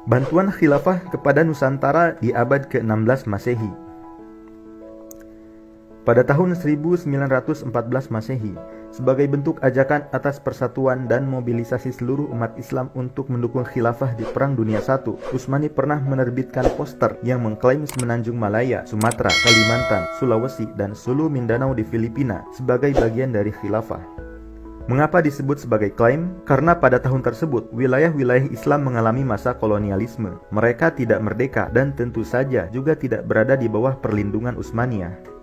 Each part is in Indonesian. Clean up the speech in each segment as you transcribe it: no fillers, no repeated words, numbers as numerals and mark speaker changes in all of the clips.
Speaker 1: Bantuan khilafah kepada Nusantara di abad ke-16 Masehi. Pada tahun 1914 Masehi, sebagai bentuk ajakan atas persatuan dan mobilisasi seluruh umat Islam untuk mendukung khilafah di Perang Dunia I, Utsmani pernah menerbitkan poster yang mengklaim Semenanjung Malaya, Sumatera, Kalimantan, Sulawesi, dan Sulu Mindanao di Filipina sebagai bagian dari khilafah. Mengapa disebut sebagai klaim? Karena pada tahun tersebut, wilayah-wilayah Islam mengalami masa kolonialisme. Mereka tidak merdeka dan tentu saja juga tidak berada di bawah perlindungan Utsmaniyah.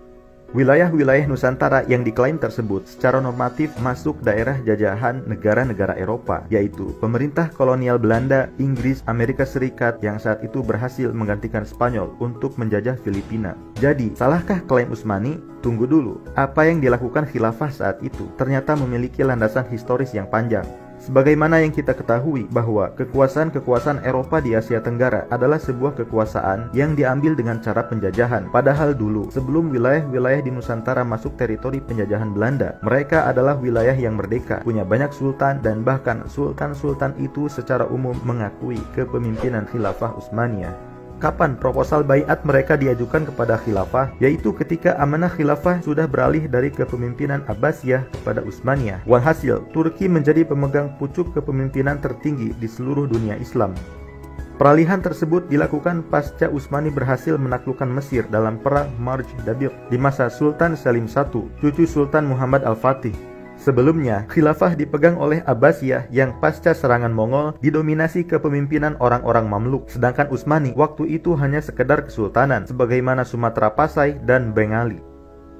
Speaker 1: Wilayah-wilayah Nusantara yang diklaim tersebut secara normatif masuk daerah jajahan negara-negara Eropa, yaitu pemerintah kolonial Belanda, Inggris, Amerika Serikat yang saat itu berhasil menggantikan Spanyol untuk menjajah Filipina. Jadi, salahkah klaim Utsmani? Tunggu dulu, apa yang dilakukan khilafah saat itu ternyata memiliki landasan historis yang panjang. Sebagaimana yang kita ketahui bahwa kekuasaan-kekuasaan Eropa di Asia Tenggara adalah sebuah kekuasaan yang diambil dengan cara penjajahan. Padahal dulu, sebelum wilayah-wilayah di Nusantara masuk teritori penjajahan Belanda, mereka adalah wilayah yang merdeka, punya banyak sultan, dan bahkan sultan-sultan itu secara umum mengakui kepemimpinan khilafah Utsmaniyah. Kapan proposal baiat mereka diajukan kepada khilafah? Yaitu ketika amanah khilafah sudah beralih dari kepemimpinan Abbasiyah kepada Utsmaniyah. Walhasil, Turki menjadi pemegang pucuk kepemimpinan tertinggi di seluruh dunia Islam. Peralihan tersebut dilakukan pasca Utsmani berhasil menaklukkan Mesir dalam perang Marj Dabir di masa Sultan Salim I, cucu Sultan Muhammad Al-Fatih. Sebelumnya, khilafah dipegang oleh Abbasiyah yang pasca serangan Mongol didominasi kepemimpinan orang-orang Mamluk, sedangkan Utsmani waktu itu hanya sekedar kesultanan sebagaimana Sumatera Pasai dan Bengali.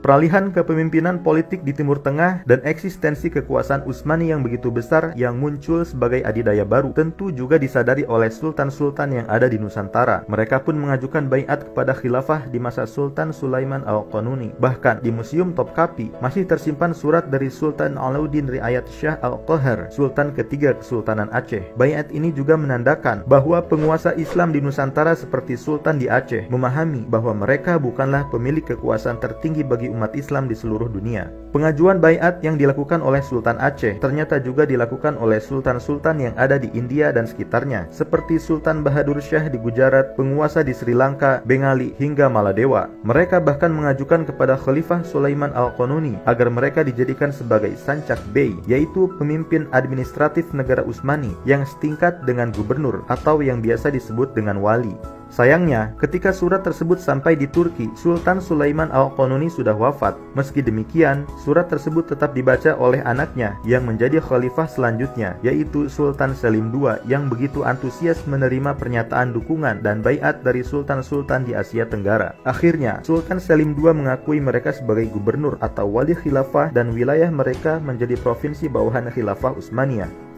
Speaker 1: Peralihan kepemimpinan politik di Timur Tengah dan eksistensi kekuasaan Utsmani yang begitu besar yang muncul sebagai adidaya baru tentu juga disadari oleh sultan-sultan yang ada di Nusantara. Mereka pun mengajukan baiat kepada khilafah di masa Sultan Sulaiman Al-Qanuni. Bahkan di Museum Topkapi masih tersimpan surat dari Sultan Alauddin Riayat Shah Al-Qahar, Sultan ketiga Kesultanan Aceh. Baiat ini juga menandakan bahwa penguasa Islam di Nusantara seperti Sultan di Aceh memahami bahwa mereka bukanlah pemilik kekuasaan tertinggi bagi umat Islam di seluruh dunia. Pengajuan baiat yang dilakukan oleh Sultan Aceh ternyata juga dilakukan oleh sultan-sultan yang ada di India dan sekitarnya, seperti Sultan Bahadur Shah di Gujarat, penguasa di Sri Lanka, Bengali, hingga Maladewa. Mereka bahkan mengajukan kepada Khalifah Sulaiman Al-Qanuni agar mereka dijadikan sebagai Sancak Bey, yaitu pemimpin administratif negara Utsmani yang setingkat dengan gubernur atau yang biasa disebut dengan wali. Sayangnya, ketika surat tersebut sampai di Turki, Sultan Sulaiman Al-Qanuni sudah wafat. Meski demikian, surat tersebut tetap dibaca oleh anaknya yang menjadi khalifah selanjutnya, yaitu Sultan Salim II yang begitu antusias menerima pernyataan dukungan dan baiat dari sultan-sultan di Asia Tenggara. Akhirnya, Sultan Salim II mengakui mereka sebagai gubernur atau wali khilafah dan wilayah mereka menjadi provinsi bawahan khilafah Utsmaniyah.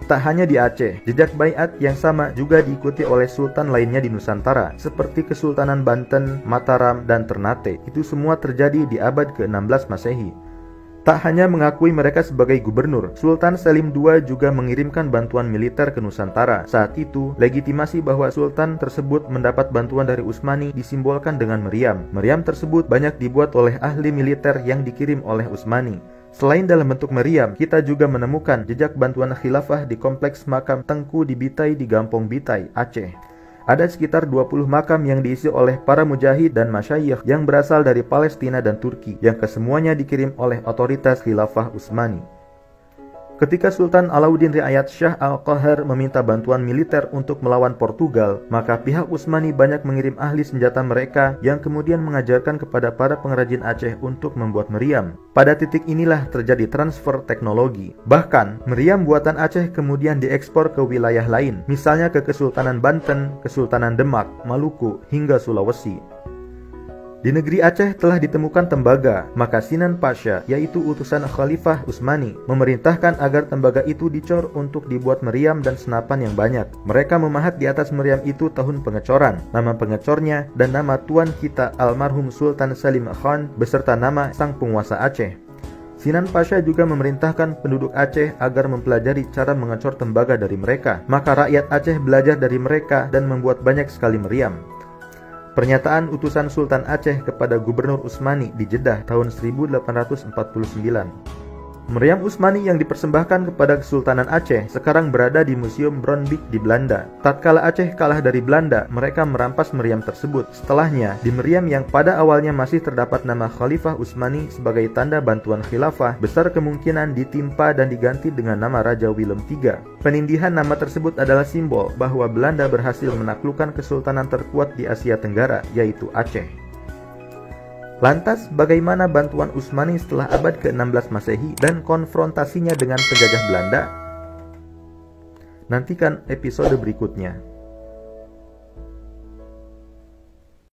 Speaker 1: Tak hanya di Aceh, jejak baiat yang sama juga diikuti oleh sultan lainnya di Nusantara, seperti Kesultanan Banten, Mataram, dan Ternate. Itu semua terjadi di abad ke-16 Masehi. Tak hanya mengakui mereka sebagai gubernur, Sultan Salim II juga mengirimkan bantuan militer ke Nusantara. Saat itu, legitimasi bahwa sultan tersebut mendapat bantuan dari Utsmani disimbolkan dengan meriam. Meriam tersebut banyak dibuat oleh ahli militer yang dikirim oleh Utsmani. Selain dalam bentuk meriam, kita juga menemukan jejak bantuan khilafah di kompleks makam Tengku di Bitai di Gampong Bitai, Aceh. Ada sekitar 20 makam yang diisi oleh para mujahid dan masyayikh yang berasal dari Palestina dan Turki, yang kesemuanya dikirim oleh otoritas khilafah Utsmani. Ketika Sultan Alauddin Riayat Shah Al-Qahar meminta bantuan militer untuk melawan Portugal, maka pihak Utsmani banyak mengirim ahli senjata mereka yang kemudian mengajarkan kepada para pengrajin Aceh untuk membuat meriam. Pada titik inilah terjadi transfer teknologi. Bahkan, meriam buatan Aceh kemudian diekspor ke wilayah lain, misalnya ke Kesultanan Banten, Kesultanan Demak, Maluku, hingga Sulawesi. Di negeri Aceh telah ditemukan tembaga, maka Sinan Pasha, yaitu utusan Khalifah Utsmani, memerintahkan agar tembaga itu dicor untuk dibuat meriam dan senapan yang banyak. Mereka memahat di atas meriam itu tahun pengecoran, nama pengecornya, dan nama tuan kita almarhum Sultan Salim Khan beserta nama sang penguasa Aceh. Sinan Pasha juga memerintahkan penduduk Aceh agar mempelajari cara mengecor tembaga dari mereka. Maka rakyat Aceh belajar dari mereka dan membuat banyak sekali meriam. Pernyataan utusan Sultan Aceh kepada Gubernur Utsmani di Jeddah tahun 1849. Meriam Utsmani yang dipersembahkan kepada Kesultanan Aceh sekarang berada di Museum Bronbeek di Belanda. Tatkala Aceh kalah dari Belanda, mereka merampas meriam tersebut. Setelahnya, di meriam yang pada awalnya masih terdapat nama Khalifah Utsmani sebagai tanda bantuan khilafah, besar kemungkinan ditimpa dan diganti dengan nama Raja Willem III. Penindihan nama tersebut adalah simbol bahwa Belanda berhasil menaklukkan kesultanan terkuat di Asia Tenggara, yaitu Aceh. Lantas, bagaimana bantuan Utsmani setelah abad ke-16 Masehi dan konfrontasinya dengan penjajah Belanda? Nantikan episode berikutnya.